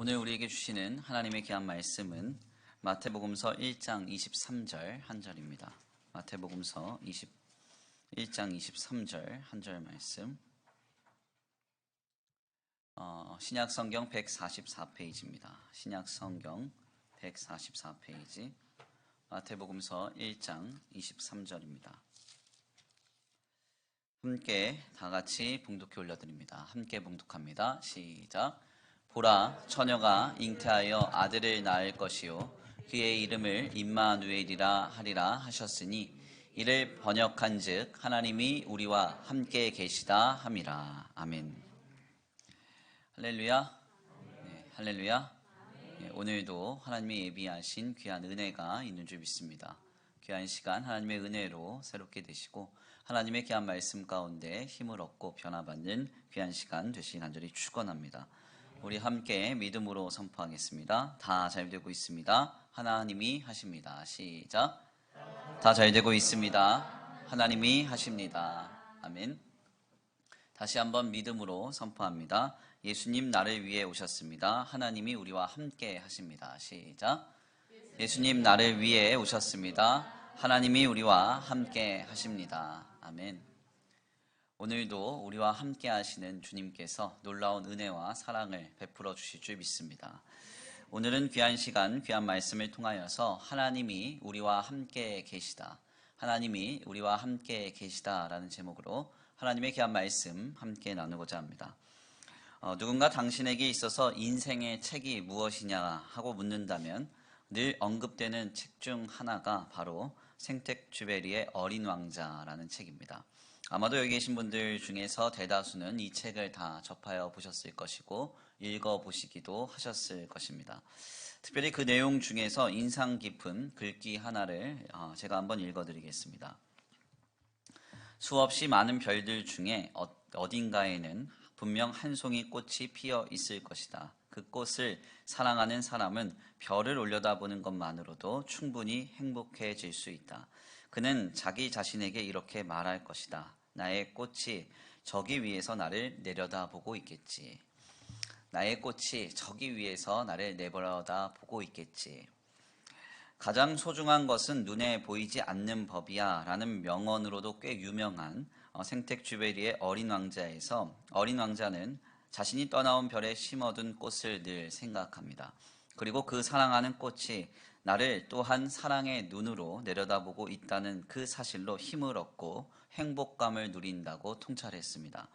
오늘 우리에게 주시는 하나님의 귀한 말씀은 마태복음서 1장 23절 한 절입니다. 마태복음서 1장 23절 한 절 말씀. 신약성경 144페이지입니다. 신약성경 144페이지 마태복음서 1장 23절입니다. 함께 다같이 봉독해 올려드립니다. 함께 봉독합니다. 시작. 보라, 처녀가 잉태하여 아들을 낳을 것이요 그의 이름을 임마누엘이라 하리라 하셨으니 이를 번역한즉 하나님이 우리와 함께 계시다 함이라. 아멘. 할렐루야. 네, 할렐루야. 네, 오늘도 하나님이 예비하신 귀한 은혜가 있는 줄 믿습니다. 귀한 시간 하나님의 은혜로 새롭게 되시고 하나님의 귀한 말씀 가운데 힘을 얻고 변화받는 귀한 시간 되시길 간절히 축원합니다. 우리 함께 믿음으로 선포하겠습니다. 다 잘 되고 있습니다. 하나님이 하십니다. 시작. 다 잘 되고 있습니다. 하나님이 하십니다. 아멘. 다시 한번 믿음으로 선포합니다. 예수님 나를 위해 오셨습니다. 하나님이 우리와 함께 하십니다. 시작. 예수님 나를 위해 오셨습니다. 하나님이 우리와 함께 하십니다. 아멘. 오늘도 우리와 함께 하시는 주님께서 놀라운 은혜와 사랑을 베풀어 주실 줄 믿습니다. 오늘은 귀한 시간, 귀한 말씀을 통하여서 하나님이 우리와 함께 계시다, 하나님이 우리와 함께 계시다라는 제목으로 하나님의 귀한 말씀 함께 나누고자 합니다. 누군가 당신에게 있어서 인생의 책이 무엇이냐 하고 묻는다면 늘 언급되는 책 중 하나가 바로 생텍쥐베리의 어린 왕자라는 책입니다. 아마도 여기 계신 분들 중에서 대다수는 이 책을 다 접하여 보셨을 것이고 읽어보시기도 하셨을 것입니다. 특별히 그 내용 중에서 인상 깊은 글귀 하나를 제가 한번 읽어드리겠습니다. 수없이 많은 별들 중에 어딘가에는 분명 한 송이 꽃이 피어 있을 것이다. 그 꽃을 사랑하는 사람은 별을 올려다보는 것만으로도 충분히 행복해질 수 있다. 그는 자기 자신에게 이렇게 말할 것이다. 나의 꽃이 저기 위에서 나를 내려다보고 있겠지. 나의 꽃이 저기 위에서 나를 내려다보고 있겠지. 가장 소중한 것은 눈에 보이지 않는 법이야 라는 명언으로도 꽤 유명한 생텍쥐베리의 어린 왕자에서 어린 왕자는 자신이 떠나온 별에 심어둔 꽃을 늘 생각합니다. 그리고 그 사랑하는 꽃이 나를 또한 사랑의 눈으로 내려다보고 있다는 그 사실로 힘을 얻고 행복감을 누린다고 통찰했습니다.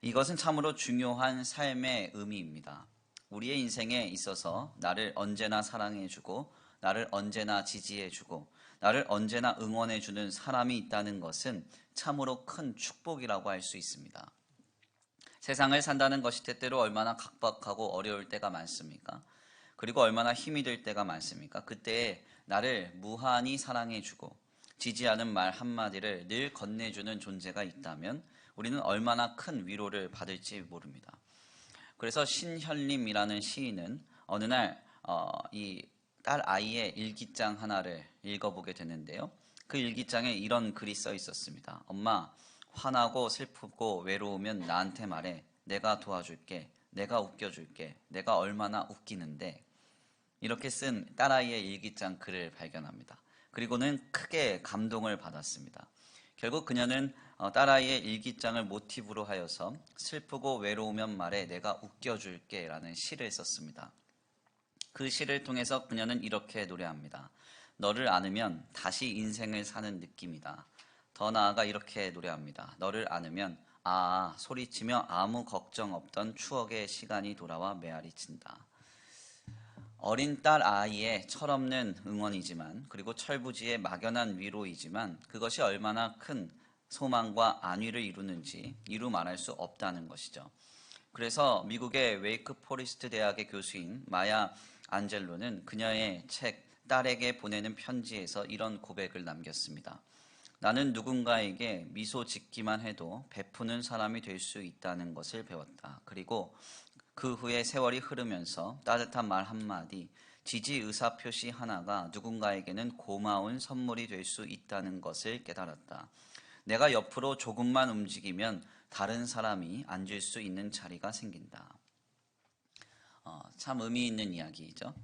이것은 참으로 중요한 삶의 의미입니다. 우리의 인생에 있어서 나를 언제나 사랑해주고 나를 언제나 지지해주고 나를 언제나 응원해주는 사람이 있다는 것은 참으로 큰 축복이라고 할 수 있습니다. 세상을 산다는 것이 때때로 얼마나 각박하고 어려울 때가 많습니까? 그리고 얼마나 힘이 들 때가 많습니까? 그때에 나를 무한히 사랑해주고 지지하는 말 한마디를 늘 건네주는 존재가 있다면 우리는 얼마나 큰 위로를 받을지 모릅니다. 그래서 신현림이라는 시인은 어느 날 이 딸 아이의 일기장 하나를 읽어보게 됐는데요. 그 일기장에 이런 글이 써 있었습니다. 엄마, 화나고 슬프고 외로우면 나한테 말해. 내가 도와줄게. 내가 웃겨줄게. 내가 얼마나 웃기는데. 이렇게 쓴 딸아이의 일기장 글을 발견합니다. 그리고는 크게 감동을 받았습니다. 결국 그녀는 딸아이의 일기장을 모티브로 하여서 슬프고 외로우면 말해 내가 웃겨줄게 라는 시를 썼습니다. 그 시를 통해서 그녀는 이렇게 노래합니다. 너를 안으면 다시 인생을 사는 느낌이다. 더 나아가 이렇게 노래합니다. 너를 안으면 소리치며 아무 걱정 없던 추억의 시간이 돌아와 메아리친다. 어린 딸 아이의 철없는 응원이지만 그리고 철부지의 막연한 위로이지만 그것이 얼마나 큰 소망과 안위를 이루는지 이루 말할 수 없다는 것이죠. 그래서 미국의 웨이크 포리스트 대학의 교수인 마야 안젤로는 그녀의 책 딸에게 보내는 편지에서 이런 고백을 남겼습니다. 나는 누군가에게 미소 짓기만 해도 베푸는 사람이 될 수 있다는 것을 배웠다. 그리고 그 후에 세월이 흐르면서 따뜻한 말 한마디, 지지 의사표시 하나가 누군가에게는 고마운 선물이 될 수 있다는 것을 깨달았다. 내가 옆으로 조금만 움직이면 다른 사람이 앉을 수 있는 자리가 생긴다. 참 의미 있는 이야기죠.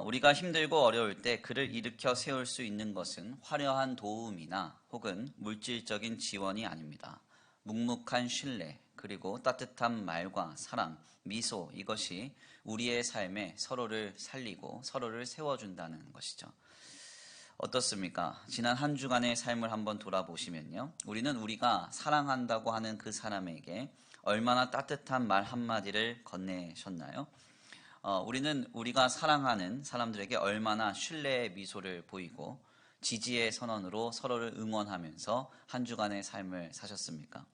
우리가 힘들고 어려울 때 그를 일으켜 세울 수 있는 것은 화려한 도움이나 혹은 물질적인 지원이 아닙니다. 묵묵한 신뢰, 그리고 따뜻한 말과 사랑, 미소, 이것이 우리의 삶에 서로를 살리고 서로를 세워준다는 것이죠. 어떻습니까? 지난 한 주간의 삶을 한번 돌아보시면요. 우리는 우리가 사랑한다고 하는 그 사람에게 얼마나 따뜻한 말 한마디를 건네셨나요? 우리는 우리가 사랑하는 사람들에게 얼마나 신뢰의 미소를 보이고 지지의 선언으로 서로를 응원하면서 한 주간의 삶을 사셨습니까?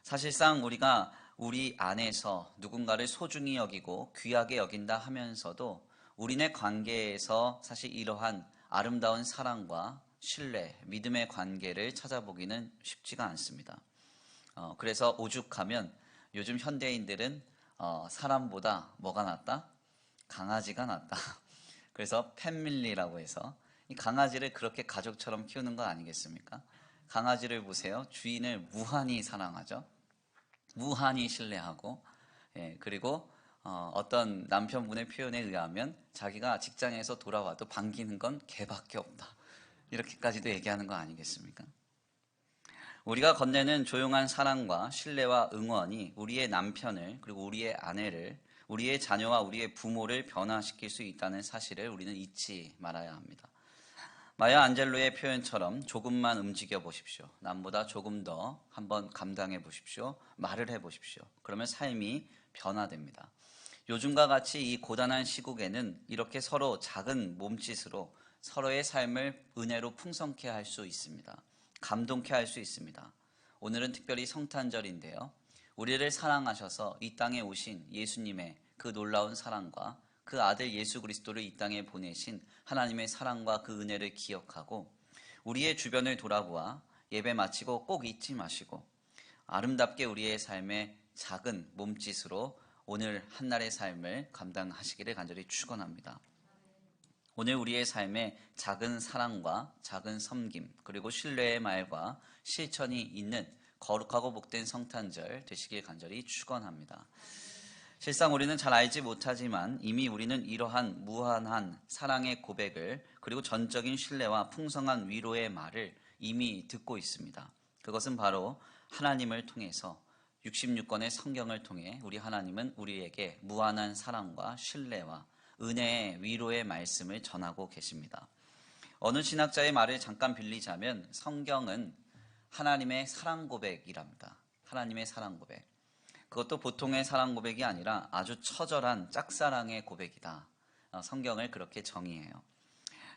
사실상 우리가 우리 안에서 누군가를 소중히 여기고 귀하게 여긴다 하면서도 우리네 관계에서 사실 이러한 아름다운 사랑과 신뢰, 믿음의 관계를 찾아보기는 쉽지가 않습니다. 그래서 오죽하면 요즘 현대인들은 사람보다 뭐가 낫다? 강아지가 낫다. 그래서 패밀리라고 해서 이 강아지를 그렇게 가족처럼 키우는 거 아니겠습니까? 강아지를 보세요. 주인을 무한히 사랑하죠. 무한히 신뢰하고, 그리고 어떤 남편분의 표현에 의하면 자기가 직장에서 돌아와도 반기는 건 개밖에 없다. 이렇게까지도 얘기하는 거 아니겠습니까? 우리가 건네는 조용한 사랑과 신뢰와 응원이 우리의 남편을, 그리고 우리의 아내를, 우리의 자녀와 우리의 부모를 변화시킬 수 있다는 사실을 우리는 잊지 말아야 합니다. 마야 안젤로의 표현처럼 조금만 움직여 보십시오. 남보다 조금 더 한번 감당해 보십시오. 말을 해 보십시오. 그러면 삶이 변화됩니다. 요즘과 같이 이 고단한 시국에는 이렇게 서로 작은 몸짓으로 서로의 삶을 은혜로 풍성케 할 수 있습니다. 감동케 할 수 있습니다. 오늘은 특별히 성탄절인데요. 우리를 사랑하셔서 이 땅에 오신 예수님의 그 놀라운 사랑과 그 아들 예수 그리스도를 이 땅에 보내신 하나님의 사랑과 그 은혜를 기억하고 우리의 주변을 돌아보아 예배 마치고 꼭 잊지 마시고 아름답게 우리의 삶의 작은 몸짓으로 오늘 한날의 삶을 감당하시기를 간절히 축원합니다. 오늘 우리의 삶에 작은 사랑과 작은 섬김 그리고 신뢰의 말과 실천이 있는 거룩하고 복된 성탄절 되시길 간절히 축원합니다. 실상 우리는 잘 알지 못하지만 이미 우리는 이러한 무한한 사랑의 고백을 그리고 전적인 신뢰와 풍성한 위로의 말을 이미 듣고 있습니다. 그것은 바로 하나님을 통해서 66권의 성경을 통해 우리 하나님은 우리에게 무한한 사랑과 신뢰와 은혜의 위로의 말씀을 전하고 계십니다. 어느 신학자의 말을 잠깐 빌리자면 성경은 하나님의 사랑 고백이랍니다. 하나님의 사랑 고백. 그것도 보통의 사랑 고백이 아니라 아주 처절한 짝사랑의 고백이다. 성경을 그렇게 정의해요.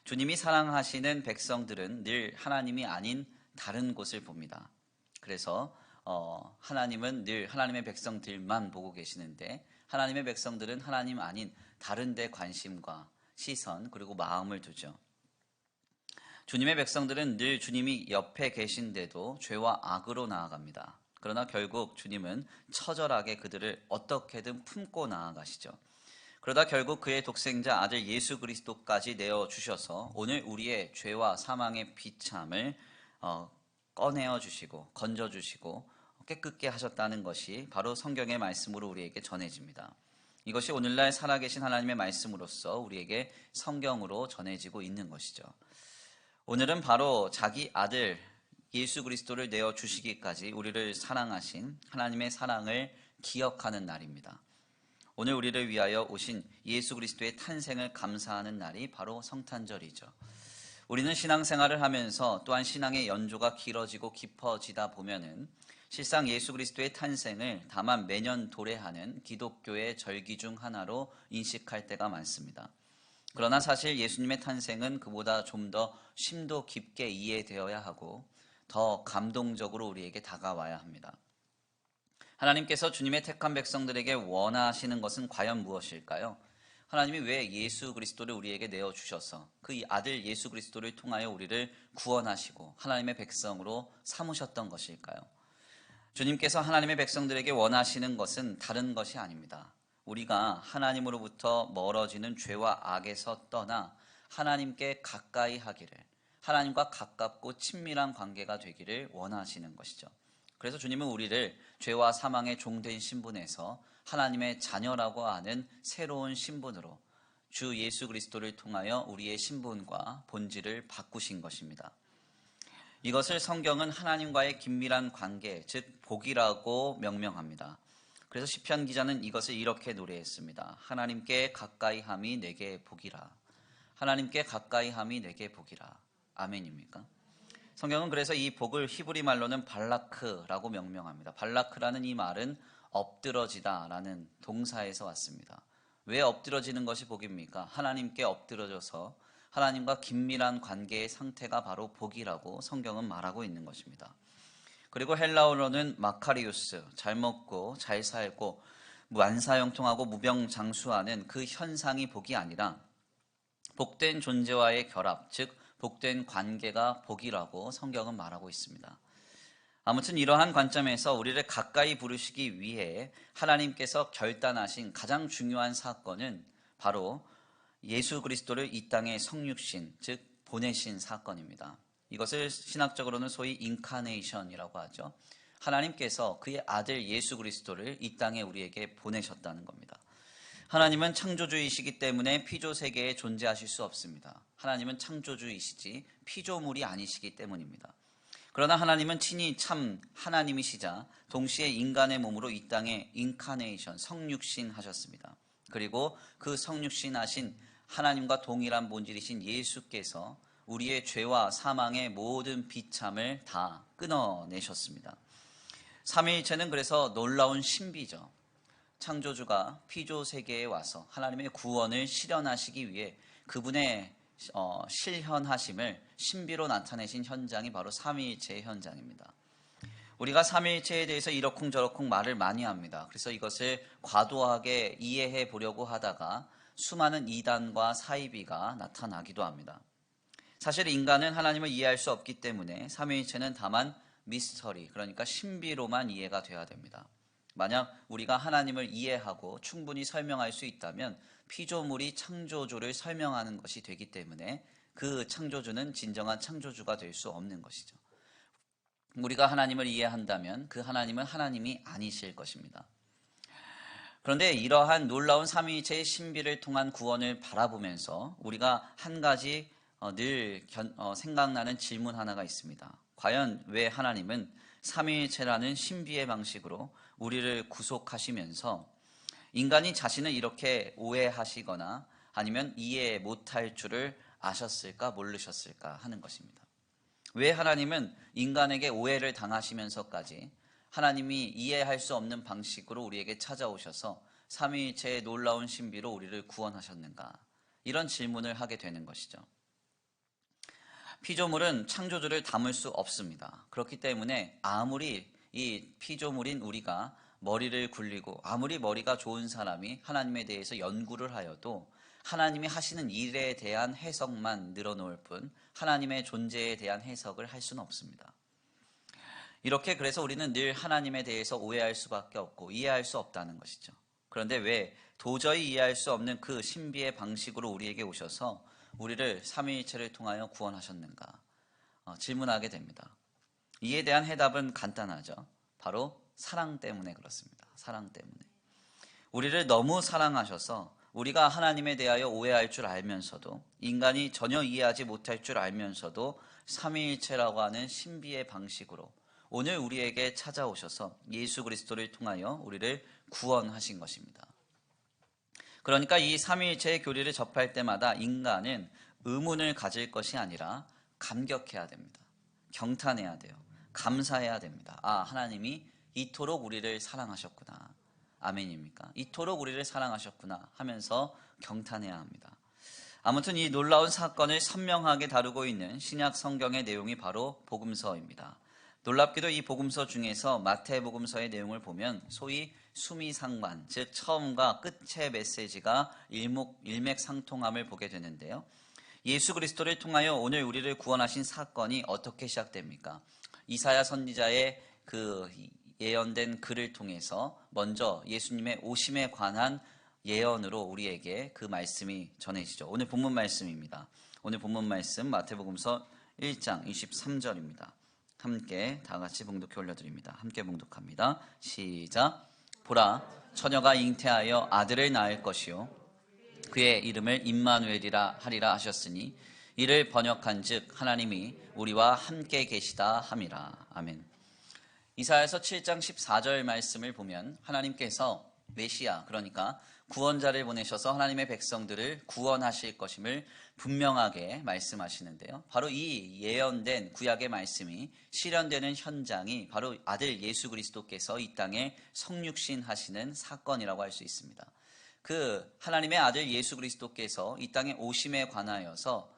주님이 사랑하시는 백성들은 늘 하나님이 아닌 다른 곳을 봅니다. 그래서 하나님은 늘 하나님의 백성들만 보고 계시는데 하나님의 백성들은 하나님 아닌 다른 데 관심과 시선 그리고 마음을 두죠. 주님의 백성들은 늘 주님이 옆에 계신데도 죄와 악으로 나아갑니다. 그러나 결국 주님은 처절하게 그들을 어떻게든 품고 나아가시죠. 그러다 결국 그의 독생자 아들 예수 그리스도까지 내어주셔서 오늘 우리의 죄와 사망의 비참을 꺼내어 주시고 건져 주시고 깨끗게 하셨다는 것이 바로 성경의 말씀으로 우리에게 전해집니다. 이것이 오늘날 살아계신 하나님의 말씀으로서 우리에게 성경으로 전해지고 있는 것이죠. 오늘은 바로 자기 아들 예수 그리스도를 내어주시기까지 우리를 사랑하신 하나님의 사랑을 기억하는 날입니다. 오늘 우리를 위하여 오신 예수 그리스도의 탄생을 감사하는 날이 바로 성탄절이죠. 우리는 신앙생활을 하면서 또한 신앙의 연조가 길어지고 깊어지다 보면은 실상 예수 그리스도의 탄생을 다만 매년 도래하는 기독교의 절기 중 하나로 인식할 때가 많습니다. 그러나 사실 예수님의 탄생은 그보다 좀 더 심도 깊게 이해되어야 하고 더 감동적으로 우리에게 다가와야 합니다. 하나님께서 주님의 택한 백성들에게 원하시는 것은 과연 무엇일까요? 하나님이 왜 예수 그리스도를 우리에게 내어주셔서 그 아들 예수 그리스도를 통하여 우리를 구원하시고 하나님의 백성으로 삼으셨던 것일까요? 주님께서 하나님의 백성들에게 원하시는 것은 다른 것이 아닙니다. 우리가 하나님으로부터 멀어지는 죄와 악에서 떠나 하나님께 가까이 하기를, 하나님과 가깝고 친밀한 관계가 되기를 원하시는 것이죠. 그래서 주님은 우리를 죄와 사망의 종된 신분에서 하나님의 자녀라고 하는 새로운 신분으로 주 예수 그리스도를 통하여 우리의 신분과 본질을 바꾸신 것입니다. 이것을 성경은 하나님과의 긴밀한 관계, 즉 복이라고 명명합니다. 그래서 시편 기자는 이것을 이렇게 노래했습니다. 하나님께 가까이 함이 내게 복이라. 하나님께 가까이 함이 내게 복이라. 아멘입니까? 성경은 그래서 이 복을 히브리 말로는 발라크라고 명명합니다. 발라크라는 이 말은 엎드러지다라는 동사에서 왔습니다. 왜 엎드러지는 것이 복입니까? 하나님께 엎드러져서 하나님과 긴밀한 관계의 상태가 바로 복이라고 성경은 말하고 있는 것입니다. 그리고 헬라어로는 마카리우스, 잘 먹고 잘 살고 만사형통하고 무병장수하는 그 현상이 복이 아니라 복된 존재와의 결합, 즉 복된 관계가 복이라고 성경은 말하고 있습니다. 아무튼 이러한 관점에서 우리를 가까이 부르시기 위해 하나님께서 결단하신 가장 중요한 사건은 바로 예수 그리스도를 이 땅에 성육신, 즉 보내신 사건입니다. 이것을 신학적으로는 소위 인카네이션이라고 하죠. 하나님께서 그의 아들 예수 그리스도를 이 땅에 우리에게 보내셨다는 겁니다. 하나님은 창조주이시기 때문에 피조 세계에 존재하실 수 없습니다. 하나님은 창조주이시지 피조물이 아니시기 때문입니다. 그러나 하나님은 친히 참 하나님이시자 동시에 인간의 몸으로 이 땅에 인카네이션, 성육신 하셨습니다. 그리고 그 성육신 하신 하나님과 동일한 본질이신 예수께서 우리의 죄와 사망의 모든 비참을 다 끊어내셨습니다. 삼위일체는 그래서 놀라운 신비죠. 창조주가 피조 세계에 와서 하나님의 구원을 실현하시기 위해 그분의 실현하심을 신비로 나타내신 현장이 바로 삼위일체의 현장입니다. 우리가 삼위일체에 대해서 이러쿵저러쿵 말을 많이 합니다. 그래서 이것을 과도하게 이해해 보려고 하다가 수많은 이단과 사이비가 나타나기도 합니다. 사실 인간은 하나님을 이해할 수 없기 때문에 삼위일체는 다만 미스터리, 그러니까 신비로만 이해가 돼야 됩니다. 만약 우리가 하나님을 이해하고 충분히 설명할 수 있다면 피조물이 창조주를 설명하는 것이 되기 때문에 그 창조주는 진정한 창조주가 될 수 없는 것이죠. 우리가 하나님을 이해한다면 그 하나님은 하나님이 아니실 것입니다. 그런데 이러한 놀라운 삼위일체의 신비를 통한 구원을 바라보면서 우리가 한 가지 늘 생각나는 질문 하나가 있습니다. 과연 왜 하나님은 삼위일체라는 신비의 방식으로 우리를 구속하시면서 인간이 자신을 이렇게 오해하시거나 아니면 이해 못할 줄을 아셨을까 모르셨을까 하는 것입니다. 왜 하나님은 인간에게 오해를 당하시면서까지 하나님이 이해할 수 없는 방식으로 우리에게 찾아오셔서 삼위일체의 놀라운 신비로 우리를 구원하셨는가? 이런 질문을 하게 되는 것이죠. 피조물은 창조주를 담을 수 없습니다. 그렇기 때문에 아무리 이 피조물인 우리가 머리를 굴리고 아무리 머리가 좋은 사람이 하나님에 대해서 연구를 하여도 하나님이 하시는 일에 대한 해석만 늘어놓을 뿐 하나님의 존재에 대한 해석을 할 수는 없습니다. 이렇게 그래서 우리는 늘 하나님에 대해서 오해할 수밖에 없고 이해할 수 없다는 것이죠. 그런데 왜 도저히 이해할 수 없는 그 신비의 방식으로 우리에게 오셔서 우리를 삼위일체를 통하여 구원하셨는가 질문하게 됩니다. 이에 대한 해답은 간단하죠. 바로 사랑 때문에 그렇습니다. 사랑 때문에. 우리를 너무 사랑하셔서 우리가 하나님에 대하여 오해할 줄 알면서도 인간이 전혀 이해하지 못할 줄 알면서도 삼위일체라고 하는 신비의 방식으로 오늘 우리에게 찾아오셔서 예수 그리스도를 통하여 우리를 구원하신 것입니다. 그러니까 이 삼위일체의 교리를 접할 때마다 인간은 의문을 가질 것이 아니라 감격해야 됩니다. 경탄해야 돼요. 감사해야 됩니다. 아, 하나님이 이토록 우리를 사랑하셨구나. 아멘입니까? 이토록 우리를 사랑하셨구나 하면서 경탄해야 합니다. 아무튼 이 놀라운 사건을 선명하게 다루고 있는 신약 성경의 내용이 바로 복음서입니다. 놀랍게도 이 복음서 중에서 마태복음서의 내용을 보면 소위 수미상관, 즉 처음과 끝의 메시지가 일맥상통함을 보게 되는데요. 예수 그리스도를 통하여 오늘 우리를 구원하신 사건이 어떻게 시작됩니까? 이사야 선지자의 그 예언된 글을 통해서 먼저 예수님의 오심에 관한 예언으로 우리에게 그 말씀이 전해지죠. 오늘 본문 말씀입니다. 오늘 본문 말씀 마태복음서 1장 23절입니다. 함께 다 같이 봉독해 올려드립니다. 함께 봉독합니다. 시작. 보라, 처녀가 잉태하여 아들을 낳을 것이요 그의 이름을 임마누엘이라 하리라 하셨으니 이를 번역한즉 하나님이 우리와 함께 계시다 함이라. 아멘. 이사야서 7장 14절 말씀을 보면 하나님께서 메시아, 그러니까 구원자를 보내셔서 하나님의 백성들을 구원하실 것임을 분명하게 말씀하시는데요. 바로 이 예언된 구약의 말씀이 실현되는 현장이 바로 아들 예수 그리스도께서 이 땅에 성육신하시는 사건이라고 할 수 있습니다. 그 하나님의 아들 예수 그리스도께서 이 땅에 오심에 관하여서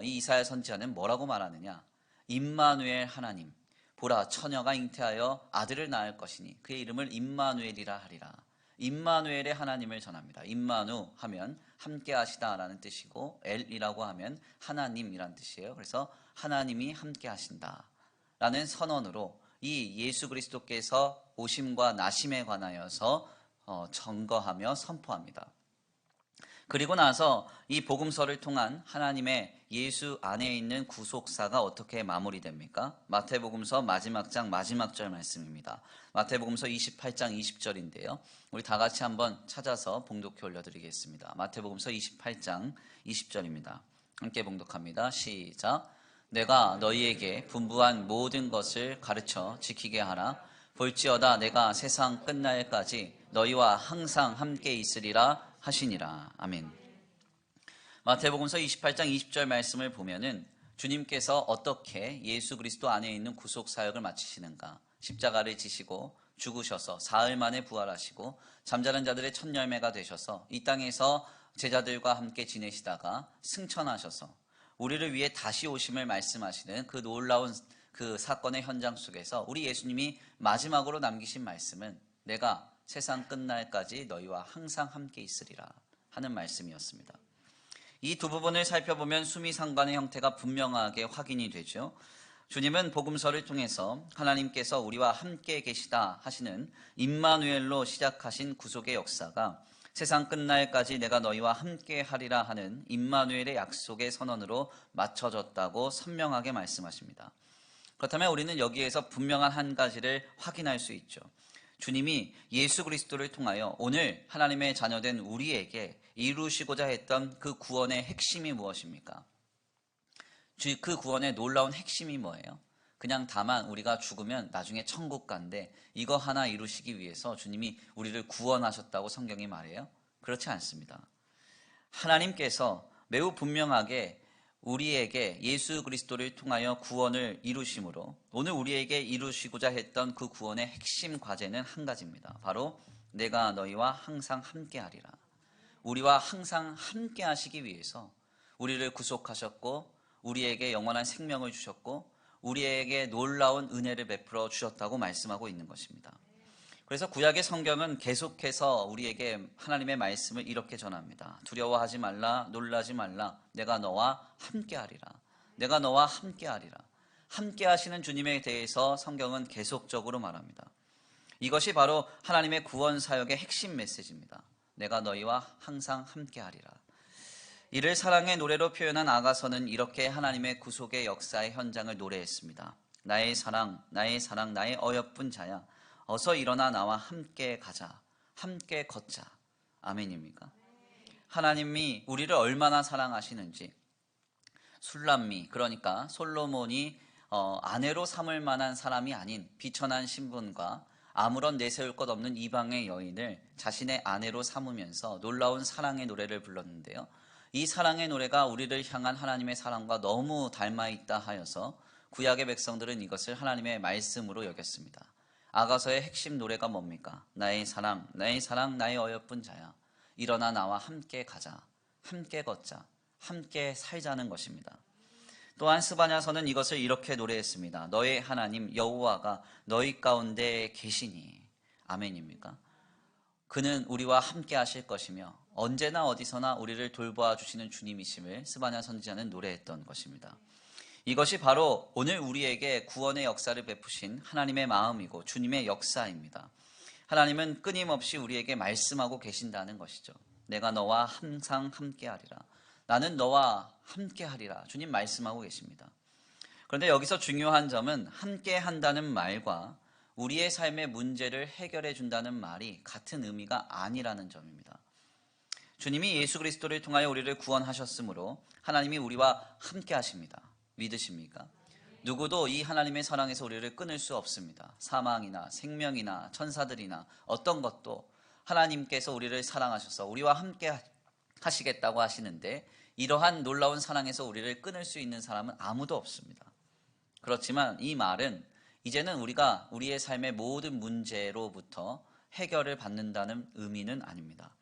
이 이사야 선지자는 뭐라고 말하느냐? 임마누엘 하나님, 보라 처녀가 잉태하여 아들을 낳을 것이니 그의 이름을 임마누엘이라 하리라. 임마누엘의 하나님을 전합니다. 임마누 하면 함께 하시다라는 뜻이고 엘이라고 하면 하나님이란 뜻이에요. 그래서 하나님이 함께 하신다라는 선언으로 이 예수 그리스도께서 오심과 나심에 관하여서 증거하며 선포합니다. 그리고 나서 이 복음서를 통한 하나님의 예수 안에 있는 구속사가 어떻게 마무리됩니까? 마태복음서 마지막 장 마지막 절 말씀입니다. 마태복음서 28장 20절인데요. 우리 다 같이 한번 찾아서 봉독해 올려드리겠습니다. 마태복음서 28장 20절입니다. 함께 봉독합니다. 시작. 내가 너희에게 분부한 모든 것을 가르쳐 지키게 하라. 볼지어다 내가 세상 끝날까지 너희와 항상 함께 있으리라 하시니라. 아멘. 마태복음서 28장 20절 말씀을 보면은 주님께서 어떻게 예수 그리스도 안에 있는 구속 사역을 마치시는가? 십자가를 지시고 죽으셔서 사흘 만에 부활하시고 잠자는 자들의 첫 열매가 되셔서 이 땅에서 제자들과 함께 지내시다가 승천하셔서 우리를 위해 다시 오심을 말씀하시는 그 놀라운 그 사건의 현장 속에서 우리 예수님이 마지막으로 남기신 말씀은 내가 세상 끝날까지 너희와 항상 함께 있으리라 하는 말씀이었습니다. 이 두 부분을 살펴보면 수미상관의 형태가 분명하게 확인이 되죠. 주님은 복음서를 통해서 하나님께서 우리와 함께 계시다 하시는 임마누엘로 시작하신 구속의 역사가 세상 끝날까지 내가 너희와 함께 하리라 하는 임마누엘의 약속의 선언으로 맞춰졌다고 선명하게 말씀하십니다. 그렇다면 우리는 여기에서 분명한 한 가지를 확인할 수 있죠. 주님이 예수 그리스도를 통하여 오늘 하나님의 자녀된 우리에게 이루시고자 했던 그 구원의 핵심이 무엇입니까? 그 구원의 놀라운 핵심이 뭐예요? 그냥 다만 우리가 죽으면 나중에 천국 간대 이거 하나 이루시기 위해서 주님이 우리를 구원하셨다고 성경이 말해요? 그렇지 않습니다. 하나님께서 매우 분명하게 우리에게 예수 그리스도를 통하여 구원을 이루심으로 오늘 우리에게 이루시고자 했던 그 구원의 핵심 과제는 한 가지입니다. 바로 내가 너희와 항상 함께 하리라. 우리와 항상 함께 하시기 위해서 우리를 구속하셨고 우리에게 영원한 생명을 주셨고 우리에게 놀라운 은혜를 베풀어 주셨다고 말씀하고 있는 것입니다. 그래서 구약의 성경은 계속해서 우리에게 하나님의 말씀을 이렇게 전합니다. 두려워하지 말라, 놀라지 말라, 내가 너와 함께하리라. 내가 너와 함께하리라. 함께 하시는 주님에 대해서 성경은 계속적으로 말합니다. 이것이 바로 하나님의 구원 사역의 핵심 메시지입니다. 내가 너희와 항상 함께하리라. 이를 사랑의 노래로 표현한 아가서는 이렇게 하나님의 구속의 역사의 현장을 노래했습니다. 나의 사랑, 나의 사랑, 나의 어여쁜 자야. 어서 일어나 나와 함께 가자. 함께 걷자. 아멘입니까? 하나님이 우리를 얼마나 사랑하시는지 술람미, 그러니까 솔로몬이 아내로 삼을 만한 사람이 아닌 비천한 신분과 아무런 내세울 것 없는 이방의 여인을 자신의 아내로 삼으면서 놀라운 사랑의 노래를 불렀는데요. 이 사랑의 노래가 우리를 향한 하나님의 사랑과 너무 닮아있다 하여서 구약의 백성들은 이것을 하나님의 말씀으로 여겼습니다. 아가서의 핵심 노래가 뭡니까? 나의 사랑, 나의 사랑, 나의 어여쁜 자야. 일어나 나와 함께 가자. 함께 걷자. 함께 살자는 것입니다. 또한 스바냐서는 이것을 이렇게 노래했습니다. 너의 하나님 여호와가 너희 가운데 계시니. 아멘입니까? 그는 우리와 함께 하실 것이며 언제나 어디서나 우리를 돌보아 주시는 주님이심을 스바냐 선지자는 노래했던 것입니다. 이것이 바로 오늘 우리에게 구원의 역사를 베푸신 하나님의 마음이고 주님의 역사입니다. 하나님은 끊임없이 우리에게 말씀하고 계신다는 것이죠. 내가 너와 항상 함께하리라. 나는 너와 함께하리라. 주님 말씀하고 계십니다. 그런데 여기서 중요한 점은 함께 한다는 말과 우리의 삶의 문제를 해결해 준다는 말이 같은 의미가 아니라는 점입니다. 주님이 예수 그리스도를 통하여 우리를 구원하셨으므로 하나님이 우리와 함께 하십니다. 믿으십니까? 누구도 이 하나님의 사랑에서 우리를 끊을 수 없습니다. 사망이나 생명이나 천사들이나 어떤 것도 하나님께서 우리를 사랑하셔서 우리와 함께 하시겠다고 하시는데, 이러한 놀라운 사랑에서 우리를 끊을 수 있는 사람은 아무도 없습니다. 그렇지만 이 말은 이제는 우리가 우리의 삶의 모든 문제로부터 해결을 받는다는 의미는 아닙니다.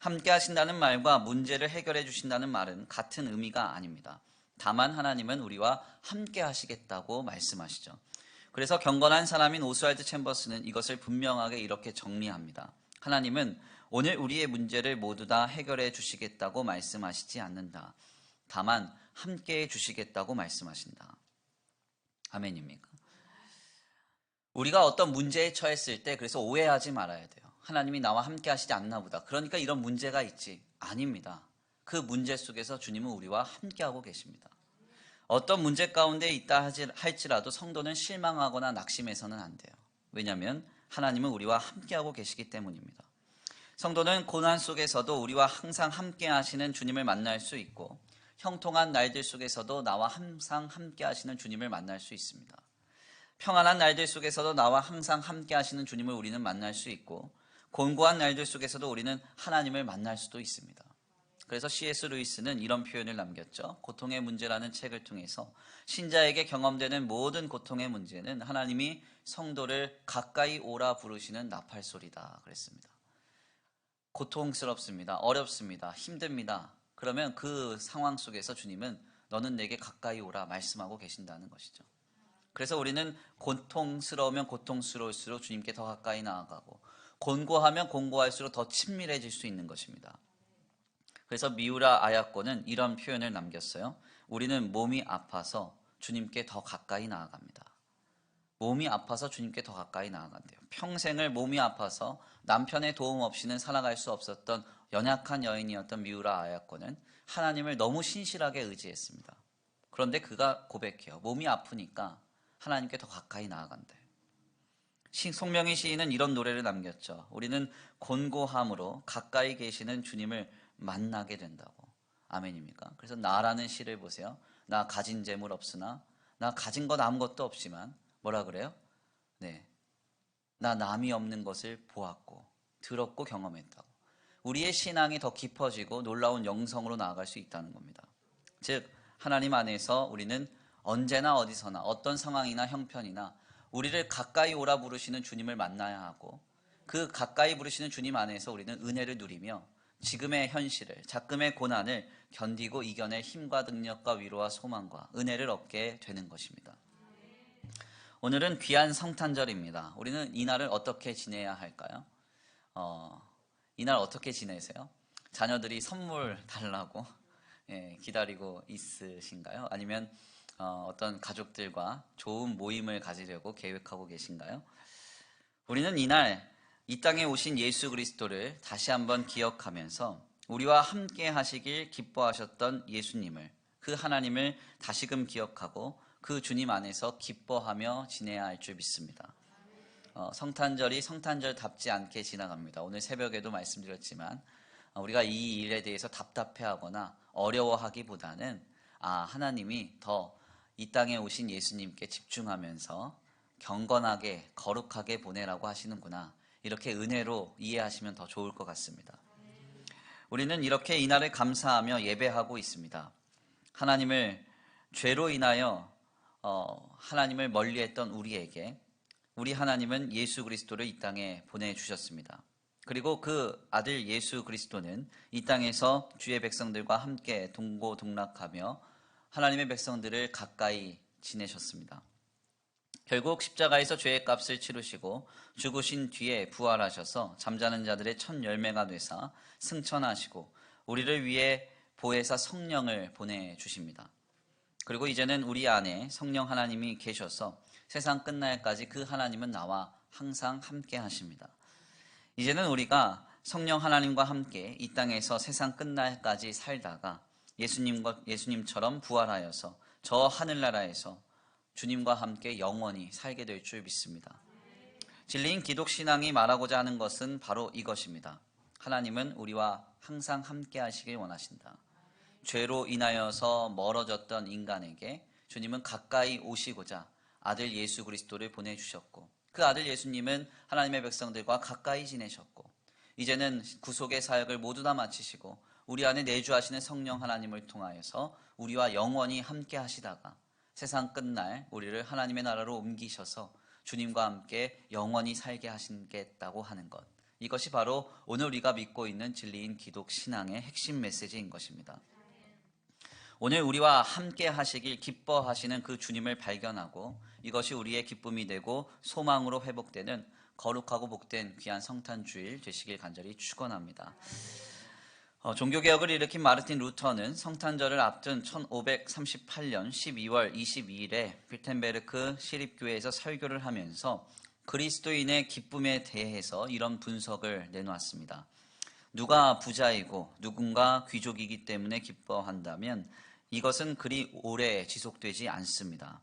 함께 하신다는 말과 문제를 해결해 주신다는 말은 같은 의미가 아닙니다. 다만 하나님은 우리와 함께 하시겠다고 말씀하시죠. 그래서 경건한 사람인 오스왈드 챔버스는 이것을 분명하게 이렇게 정리합니다. 하나님은 오늘 우리의 문제를 모두 다 해결해 주시겠다고 말씀하시지 않는다. 다만 함께 해 주시겠다고 말씀하신다. 아멘입니까? 우리가 어떤 문제에 처했을 때 그래서 오해하지 말아야 돼요. 하나님이 나와 함께 하시지 않나 보다. 그러니까 이런 문제가 있지. 아닙니다. 그 문제 속에서 주님은 우리와 함께하고 계십니다. 어떤 문제 가운데 있다 할지라도 성도는 실망하거나 낙심해서는 안 돼요. 왜냐하면 하나님은 우리와 함께하고 계시기 때문입니다. 성도는 고난 속에서도 우리와 항상 함께 하시는 주님을 만날 수 있고, 형통한 날들 속에서도 나와 항상 함께 하시는 주님을 만날 수 있습니다. 평안한 날들 속에서도 나와 항상 함께 하시는 주님을 우리는 만날 수 있고, 곤고한 날들 속에서도 우리는 하나님을 만날 수도 있습니다. 그래서 C.S. 루이스는 이런 표현을 남겼죠. 고통의 문제라는 책을 통해서 신자에게 경험되는 모든 고통의 문제는 하나님이 성도를 가까이 오라 부르시는 나팔소리다 그랬습니다. 고통스럽습니다. 어렵습니다. 힘듭니다. 그러면 그 상황 속에서 주님은 너는 내게 가까이 오라 말씀하고 계신다는 것이죠. 그래서 우리는 고통스러우면 고통스러울수록 주님께 더 가까이 나아가고, 곤고하면 곤고할수록 더 친밀해질 수 있는 것입니다. 그래서 미우라 아야코는 이런 표현을 남겼어요. 우리는 몸이 아파서 주님께 더 가까이 나아갑니다. 몸이 아파서 주님께 더 가까이 나아간대요. 평생을 몸이 아파서 남편의 도움 없이는 살아갈 수 없었던 연약한 여인이었던 미우라 아야코는 하나님을 너무 신실하게 의지했습니다. 그런데 그가 고백해요. 몸이 아프니까 하나님께 더 가까이 나아간대. 송명희 시인은 이런 노래를 남겼죠. 우리는 곤고함으로 가까이 계시는 주님을 만나게 된다고. 아멘입니까? 그래서 나라는 시를 보세요. 나 가진 재물 없으나, 나 가진 것 아무것도 없지만 뭐라 그래요? 네, 나 남이 없는 것을 보았고 들었고 경험했다고. 우리의 신앙이 더 깊어지고 놀라운 영성으로 나아갈 수 있다는 겁니다. 즉 하나님 안에서 우리는 언제나 어디서나 어떤 상황이나 형편이나 우리를 가까이 오라 부르시는 주님을 만나야 하고, 그 가까이 부르시는 주님 안에서 우리는 은혜를 누리며 지금의 현실을, 작금의 고난을 견디고 이겨낼 힘과 능력과 위로와 소망과 은혜를 얻게 되는 것입니다. 오늘은 귀한 성탄절입니다. 우리는 이날을 어떻게 지내야 할까요? 이날 어떻게 지내세요? 자녀들이 선물 달라고 기다리고 있으신가요? 아니면 어떤 가족들과 좋은 모임을 가지려고 계획하고 계신가요? 우리는 이날 이 땅에 오신 예수 그리스도를 다시 한번 기억하면서 우리와 함께 하시길 기뻐하셨던 예수님을, 그 하나님을 다시금 기억하고 그 주님 안에서 기뻐하며 지내야 할 줄 믿습니다. 성탄절이 성탄절답지 않게 지나갑니다. 오늘 새벽에도 말씀드렸지만 우리가 이 일에 대해서 답답해하거나 어려워하기보다는 하나님이 더 이 땅에 오신 예수님께 집중하면서 경건하게 거룩하게 보내라고 하시는구나, 이렇게 은혜로 이해하시면 더 좋을 것 같습니다. 우리는 이렇게 이날을 감사하며 예배하고 있습니다. 하나님을 죄로 인하여 하나님을 멀리했던 우리에게 우리 하나님은 예수 그리스도를 이 땅에 보내주셨습니다. 그리고 그 아들 예수 그리스도는 이 땅에서 주의 백성들과 함께 동고동락하며 하나님의 백성들을 가까이 지내셨습니다. 결국 십자가에서 죄의 값을 치르시고 죽으신 뒤에 부활하셔서 잠자는 자들의 첫 열매가 되사 승천하시고 우리를 위해 보혜사 성령을 보내주십니다. 그리고 이제는 우리 안에 성령 하나님이 계셔서 세상 끝날까지 그 하나님은 나와 항상 함께 하십니다. 이제는 우리가 성령 하나님과 함께 이 땅에서 세상 끝날까지 살다가 예수님처럼 부활하여서 저 하늘나라에서 주님과 함께 영원히 살게 될 줄 믿습니다. 진리인 기독신앙이 말하고자 하는 것은 바로 이것입니다. 하나님은 우리와 항상 함께 하시길 원하신다. 죄로 인하여서 멀어졌던 인간에게 주님은 가까이 오시고자 아들 예수 그리스도를 보내주셨고, 그 아들 예수님은 하나님의 백성들과 가까이 지내셨고, 이제는 구속의 사역을 모두 다 마치시고 우리 안에 내주하시는 성령 하나님을 통하여서 우리와 영원히 함께 하시다가 세상 끝날 우리를 하나님의 나라로 옮기셔서 주님과 함께 영원히 살게 하시겠다고 하는 것, 이것이 바로 오늘 우리가 믿고 있는 진리인 기독 신앙의 핵심 메시지인 것입니다. 오늘 우리와 함께 하시길 기뻐하시는 그 주님을 발견하고 이것이 우리의 기쁨이 되고 소망으로 회복되는 거룩하고 복된 귀한 성탄주일 되시길 간절히 축원합니다. 종교개혁을 일으킨 마르틴 루터는 성탄절을 앞둔 1538년 12월 22일에 뷰텐베르크 시립교회에서 설교를 하면서 그리스도인의 기쁨에 대해서 이런 분석을 내놓았습니다. 누가 부자이고 누군가 귀족이기 때문에 기뻐한다면 이것은 그리 오래 지속되지 않습니다.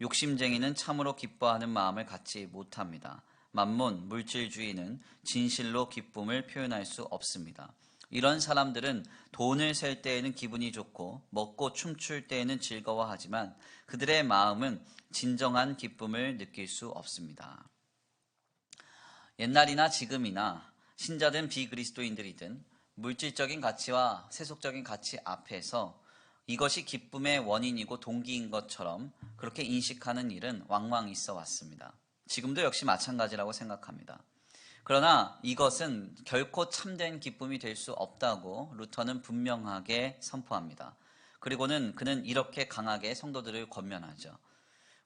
욕심쟁이는 참으로 기뻐하는 마음을 갖지 못합니다. 만몬, 물질주의는 진실로 기쁨을 표현할 수 없습니다. 이런 사람들은 돈을 셀 때에는 기분이 좋고 먹고 춤출 때에는 즐거워하지만 그들의 마음은 진정한 기쁨을 느낄 수 없습니다. 옛날이나 지금이나 신자든 비그리스도인들이든 물질적인 가치와 세속적인 가치 앞에서 이것이 기쁨의 원인이고 동기인 것처럼 그렇게 인식하는 일은 왕왕 있어 왔습니다. 지금도 역시 마찬가지라고 생각합니다. 그러나 이것은 결코 참된 기쁨이 될 수 없다고 루터는 분명하게 선포합니다. 그리고는 그는 이렇게 강하게 성도들을 권면하죠.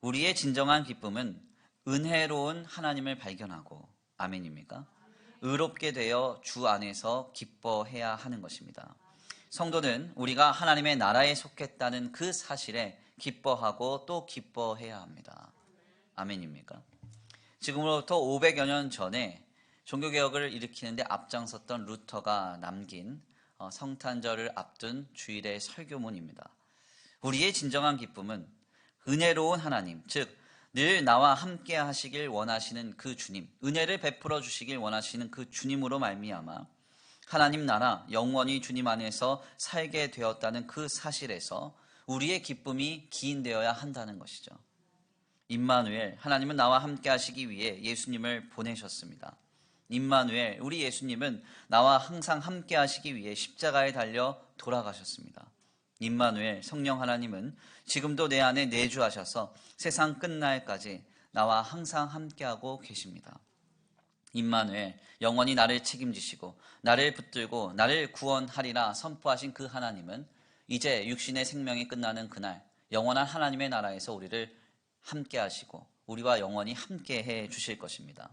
우리의 진정한 기쁨은 은혜로운 하나님을 발견하고, 아멘입니까? 의롭게 되어 주 안에서 기뻐해야 하는 것입니다. 성도는 우리가 하나님의 나라에 속했다는 그 사실에 기뻐하고 또 기뻐해야 합니다. 아멘입니까? 지금으로부터 500여 년 전에 종교개혁을 일으키는데 앞장섰던 루터가 남긴 성탄절을 앞둔 주일의 설교문입니다. 우리의 진정한 기쁨은 은혜로운 하나님, 즉 늘 나와 함께 하시길 원하시는 그 주님, 은혜를 베풀어 주시길 원하시는 그 주님으로 말미암아 하나님 나라, 영원히 주님 안에서 살게 되었다는 그 사실에서 우리의 기쁨이 기인되어야 한다는 것이죠. 임마누엘, 하나님은 나와 함께 하시기 위해 예수님을 보내셨습니다. 임마누엘, 우리 예수님은 나와 항상 함께 하시기 위해 십자가에 달려 돌아가셨습니다. 임마누엘, 성령 하나님은 지금도 내 안에 내주하셔서 세상 끝날까지 나와 항상 함께하고 계십니다. 임마누엘, 영원히 나를 책임지시고 나를 붙들고 나를 구원하리라 선포하신 그 하나님은 이제 육신의 생명이 끝나는 그날 영원한 하나님의 나라에서 우리를 함께 하시고 우리와 영원히 함께 해 주실 것입니다.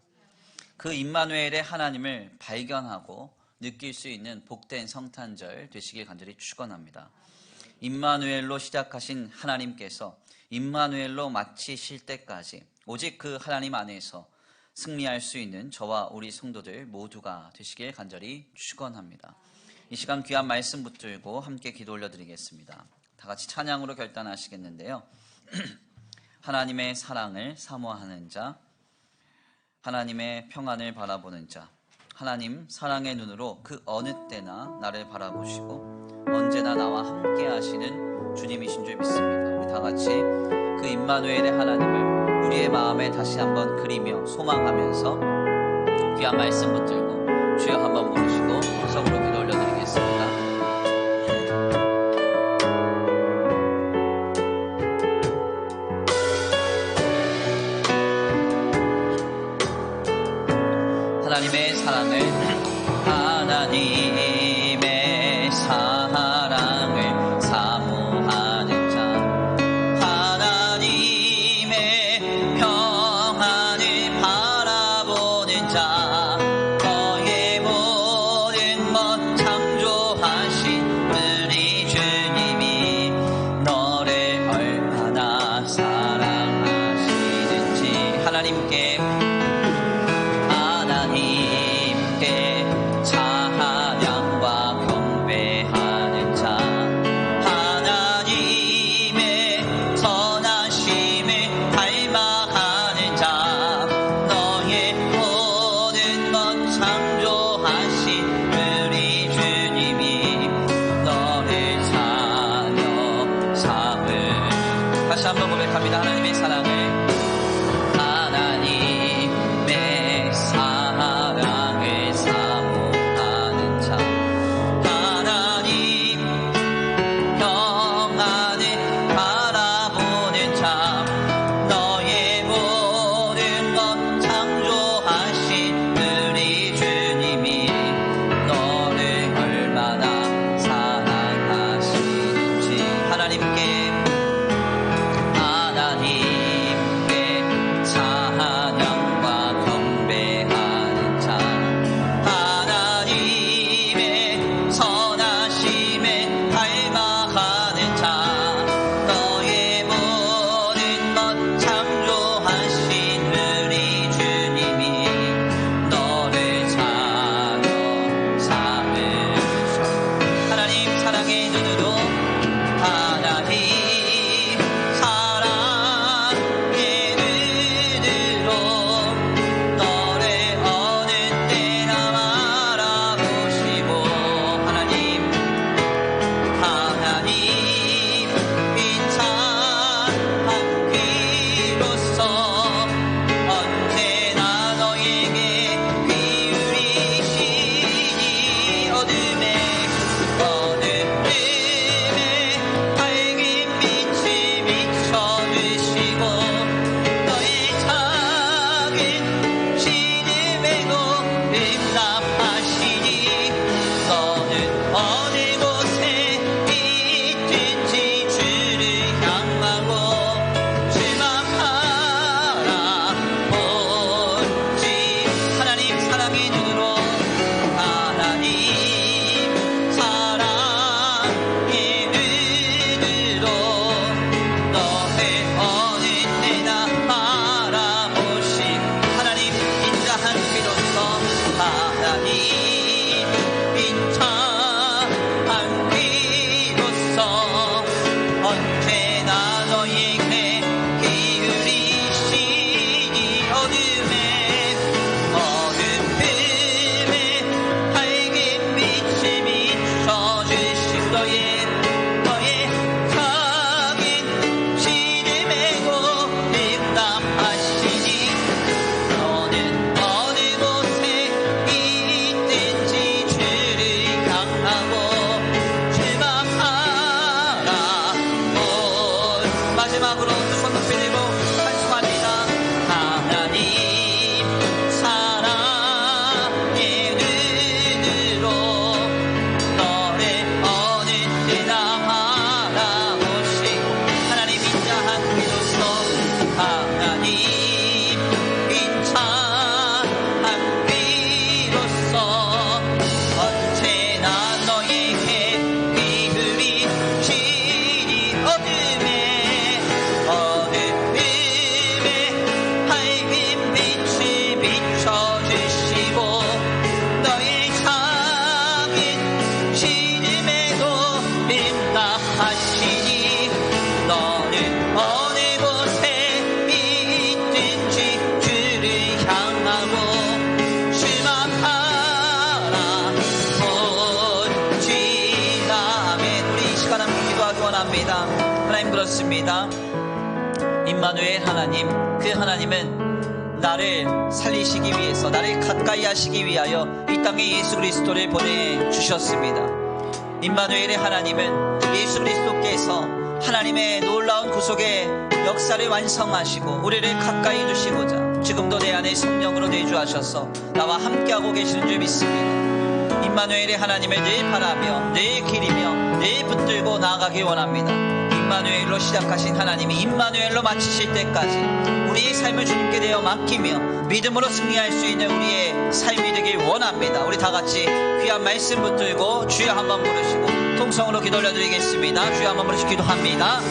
그 임마누엘의 하나님을 발견하고 느낄 수 있는 복된 성탄절 되시길 간절히 축원합니다. 임마누엘로 시작하신 하나님께서 임마누엘로 마치실 때까지 오직 그 하나님 안에서 승리할 수 있는 저와 우리 성도들 모두가 되시길 간절히 축원합니다. 이 시간 귀한 말씀 붙들고 함께 기도 올려드리겠습니다. 다 같이 찬양으로 결단하시겠는데요. 하나님의 사랑을 사모하는 자, 하나님의 평안을 바라보는 자, 하나님 사랑의 눈으로 그 어느 때나 나를 바라보시고 언제나 나와 함께 하시는 주님이신 줄 믿습니다. 우리 다 같이 그 임마누엘의 하나님을 우리의 마음에 다시 한번 그리며 소망하면서 귀한 말씀 붙들고 주여 한번 부르시고 성으로 기도 올려드리겠습니다. 하나님의 사랑을 하나님의 사랑을 사모하는 자, 하나님의 평안을 바라보는 자, 너의 고백합니다. 하나님의 사랑을. 하나님의 사랑을 사모하는 자, 하나님 평안을 바라보는 자, 너의 모든 것 창조하신 우리 주님이 너를 얼마나 사랑하시는지. 하나님께 찬양과 경배하는 자, 하나님의 선하심에 닮아가는 자, 너의 모든 것 창조하신 우리 주님이 너를 사랑 삼으셔. 하나님 사랑의 눈으로 하나님 마지막으로 두 손 높이 들고 찬송합니다. 하나님 사랑의 눈으로 너를 어느 때나 바라보시고, 하나님 인자한 귀로서 하나님 인자한 귀로서 언제나 너에게 기울이시니 어둠에 밝은 빛이 비춰주시고, 너의 작은 신음에도 응답하시니 너는 어느 곳에 있든지 주를 향하고 주만하라 본지다. 아멘. 우리 이 시간 함께 기도하기 원합니다. 하나님, 그렇습니다. 임마누엘 하나님, 그 하나님은 나를 살리시기 위해서, 나를 가까이 하시기 위하여 이 땅에 예수 그리스도를 보내주셨습니다. 임마누엘의 하나님은 예수 그리스도께서 하나님의 놀라운 구속의 역사를 완성하시고 우리를 가까이 두시고자 지금도 내 안에 성령으로 내주하셔서 나와 함께하고 계시는 줄 믿습니다. 임마누엘의 하나님을 늘 바라며 늘 기리며 늘 붙들고 나아가기 원합니다. 임마누엘로 시작하신 하나님이 임마누엘로 마치실 때까지 우리의 삶을 주님께 대어 맡기며 믿음으로 승리할 수 있는 우리의 삶이 되길 원합니다. 우리 다 같이 귀한 말씀 붙들고 주여 한번 부르시고 통성으로 기도 올려드리겠습니다. 주여 한번 부르시고 기도합니다.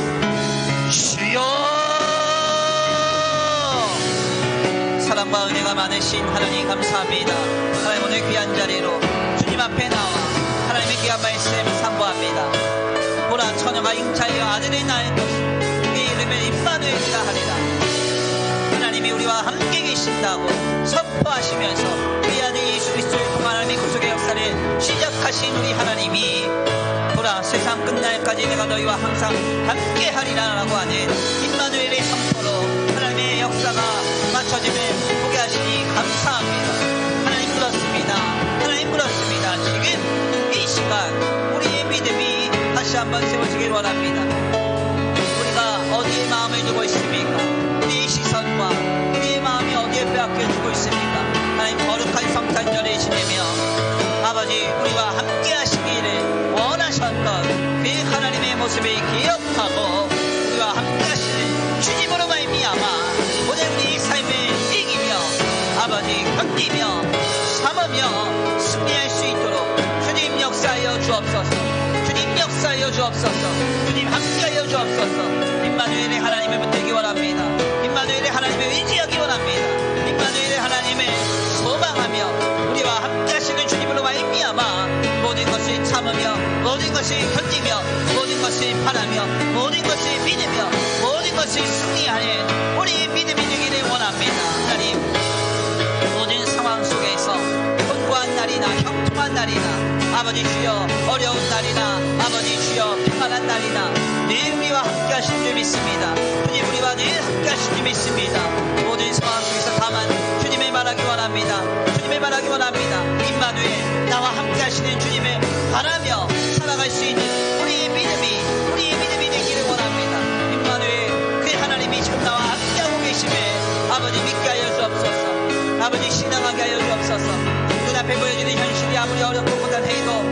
주여! 사랑과 은혜가 많으신 하나님 감사합니다. 하나님, 오늘 귀한 자리로 주님 앞에 나와 하나님의 귀한 말씀 선포합니다. 보라, 처녀가 잉차하여 아들을 낳을 것이요 그의 이름을 임마누엘이라 하리라. 하나님이 우리와 함께 계신다고 선포하시면서 우리 안에 예수 그리스도의 통한 하나님의 구속의 역사를 시작하신 우리 하나님이 보라 세상 끝날까지 내가 너희와 항상 함께하리라 라고 하는 임마누엘의 선포로 하나님의 역사가 맞춰짐을 보게 하시니 감사합니다. 하나님 그렇습니다. 하나님 그렇습니다. 지금 이 시간 우리의 믿음이 다시 한번 세워지길 원합니다. 우리가 어디에 마음을 두고 있습니까? 우리의 시선과 우리의 마음이 어디에 빼앗겨지고 있습니까? 하나님 거룩한 성탄절을 지내며 아버지 우리와 함께 하시기를 원하셨던 그 하나님의 모습을 기억하고 우리와 함께 하시는 주님으로 말미암아 오늘 우리 삶을 이기며 아버지 견디며 참으며 승리할 수 있도록 주님 역사하여 주옵소서. 주님 역사하여 주옵소서. 주님 함께하여 주옵소서. 임마누엘의 하나님을 붙들기 원합니다. 임마누엘의 하나님을 의지하기 원합니다. 임마누엘의 하나님을 소망하며 우리와 함께 하시는 주님으로 말미암아 모든 것을 참으며 모든 것을 견디며 모든 것을 바라며 모든 것을 믿으며 모든 것을 승리하는 우리의 믿음이 되기를 원합니다. 하나님 모든 상황 속에서 곤고한 날이나 형통한 날이나 아버지 주여 어려운 날이나 아버지 주여 평안한 날이나 늘 우리와 함께 하신 줄 믿습니다. 주님 우리와 늘 함께 하신 줄 믿습니다. 모든 상황 속에서 다만 주님을 말하기 원합니다. 주님을 말하기 원합니다. 임마누엘 나와 함께 하시는 주님을 바라며 살아갈 수 있는 우리의 믿음이 되기를 원합니다. 임마누엘 그 하나님이 지금 나와 함께하고 계심을 아버지 믿게 하여 주옵소서. 아버지 신앙하게 하여 주옵소서. 눈앞에 보여지는 현실이 아무리 어렵고 고단해도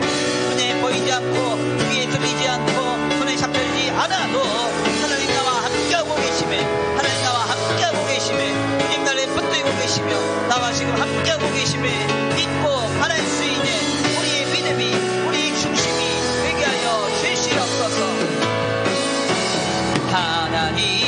눈에 보이지 않고 귀에 들리지 않고 손에 잡혀지지 않아도 하나님 나와 함께하고 계심에 하나님 나와 함께하고 계심에 주님 나를 붙들고 계시며 나와 지금 함께하고 계심에 믿고 바랄 수 있는 우리의 믿음이 우리의 중심이 되게 하여 주시옵소서. 하나님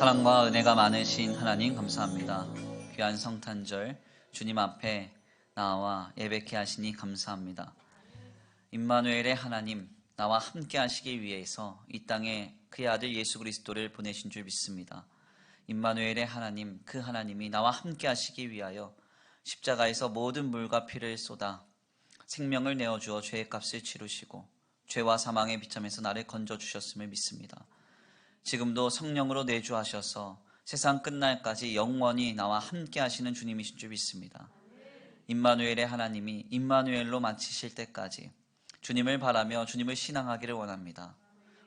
사랑과 은혜가 많으신 하나님 감사합니다. 귀한 성탄절 주님 앞에 나와 예배케 하시니 감사합니다. 임마누엘의 하나님 나와 함께 하시기 위해서 이 땅에 그의 아들 예수 그리스도를 보내신 줄 믿습니다. 임마누엘의 하나님 그 하나님이 나와 함께 하시기 위하여 십자가에서 모든 물과 피를 쏟아 생명을 내어주어 죄의 값을 치르시고 죄와 사망의 비참에서 나를 건져주셨음을 믿습니다. 지금도 성령으로 내주하셔서 세상 끝날까지 영원히 나와 함께 하시는 주님이신 줄 믿습니다. 임마누엘의 하나님이 임마누엘로 마치실 때까지 주님을 바라며 주님을 신앙하기를 원합니다.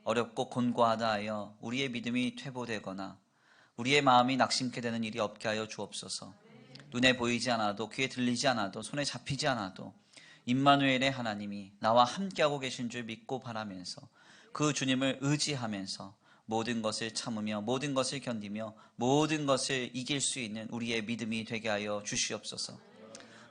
어렵고 곤고하다 하여 우리의 믿음이 퇴보되거나 우리의 마음이 낙심케 되는 일이 없게 하여 주옵소서. 눈에 보이지 않아도 귀에 들리지 않아도 손에 잡히지 않아도 임마누엘의 하나님이 나와 함께하고 계신 줄 믿고 바라면서 그 주님을 의지하면서 모든 것을 참으며 모든 것을 견디며 모든 것을 이길 수 있는 우리의 믿음이 되게 하여 주시옵소서.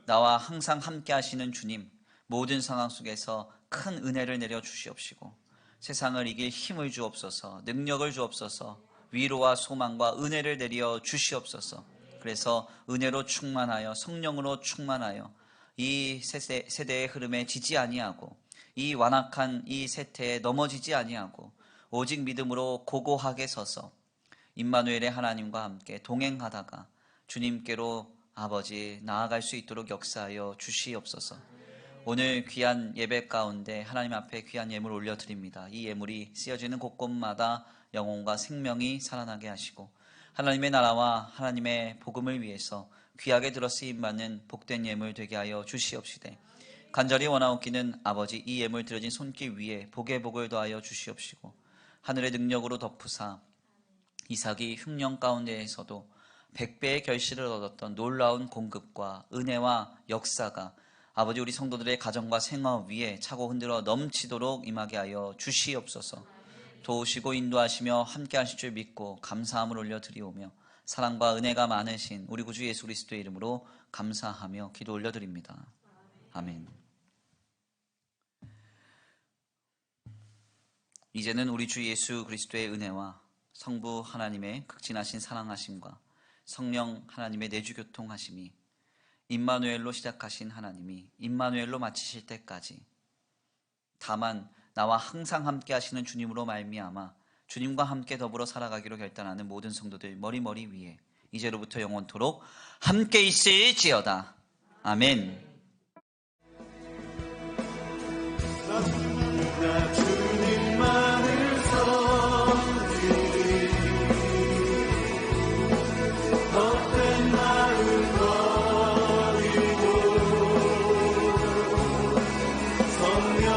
나와 항상 함께 하시는 주님, 모든 상황 속에서 큰 은혜를 내려 주시옵시고 세상을 이길 힘을 주옵소서, 능력을 주옵소서, 위로와 소망과 은혜를 내려 주시옵소서. 그래서 은혜로 충만하여 성령으로 충만하여 이 세대의 흐름에 지지 아니하고 이 완악한 이 세태에 넘어지지 아니하고 오직 믿음으로 고고하게 서서 임마누엘의 하나님과 함께 동행하다가 주님께로 아버지 나아갈 수 있도록 역사하여 주시옵소서. 오늘 귀한 예배 가운데 하나님 앞에 귀한 예물 올려드립니다. 이 예물이 쓰여지는 곳곳마다 영혼과 생명이 살아나게 하시고 하나님의 나라와 하나님의 복음을 위해서 귀하게 들어 쓰임받는 복된 예물 되게 하여 주시옵시되 간절히 원하옵기는 아버지 이 예물 드려진 손길 위에 복의 복을 더하여 주시옵시고 하늘의 능력으로 덮으사 이삭이 흉년 가운데에서도 100배의 결실을 얻었던 놀라운 공급과 은혜와 역사가 아버지 우리 성도들의 가정과 생활 위에 차고 흔들어 넘치도록 임하게 하여 주시옵소서. 도우시고 인도하시며 함께 하실 줄 믿고 감사함을 올려드리오며 사랑과 은혜가 많으신 우리 구주 예수 그리스도의 이름으로 감사하며 기도 올려드립니다. 아멘. 이제는 우리 주 예수 그리스도의 은혜와 성부 하나님의 극진하신 사랑하심과 성령 하나님의 내주교통하심이 임마누엘로 시작하신 하나님이 임마누엘로 마치실 때까지 다만 나와 항상 함께 하시는 주님으로 말미암아 주님과 함께 더불어 살아가기로 결단하는 모든 성도들 머리머리 위에 이제로부터 영원토록 함께 있을지어다. 아멘.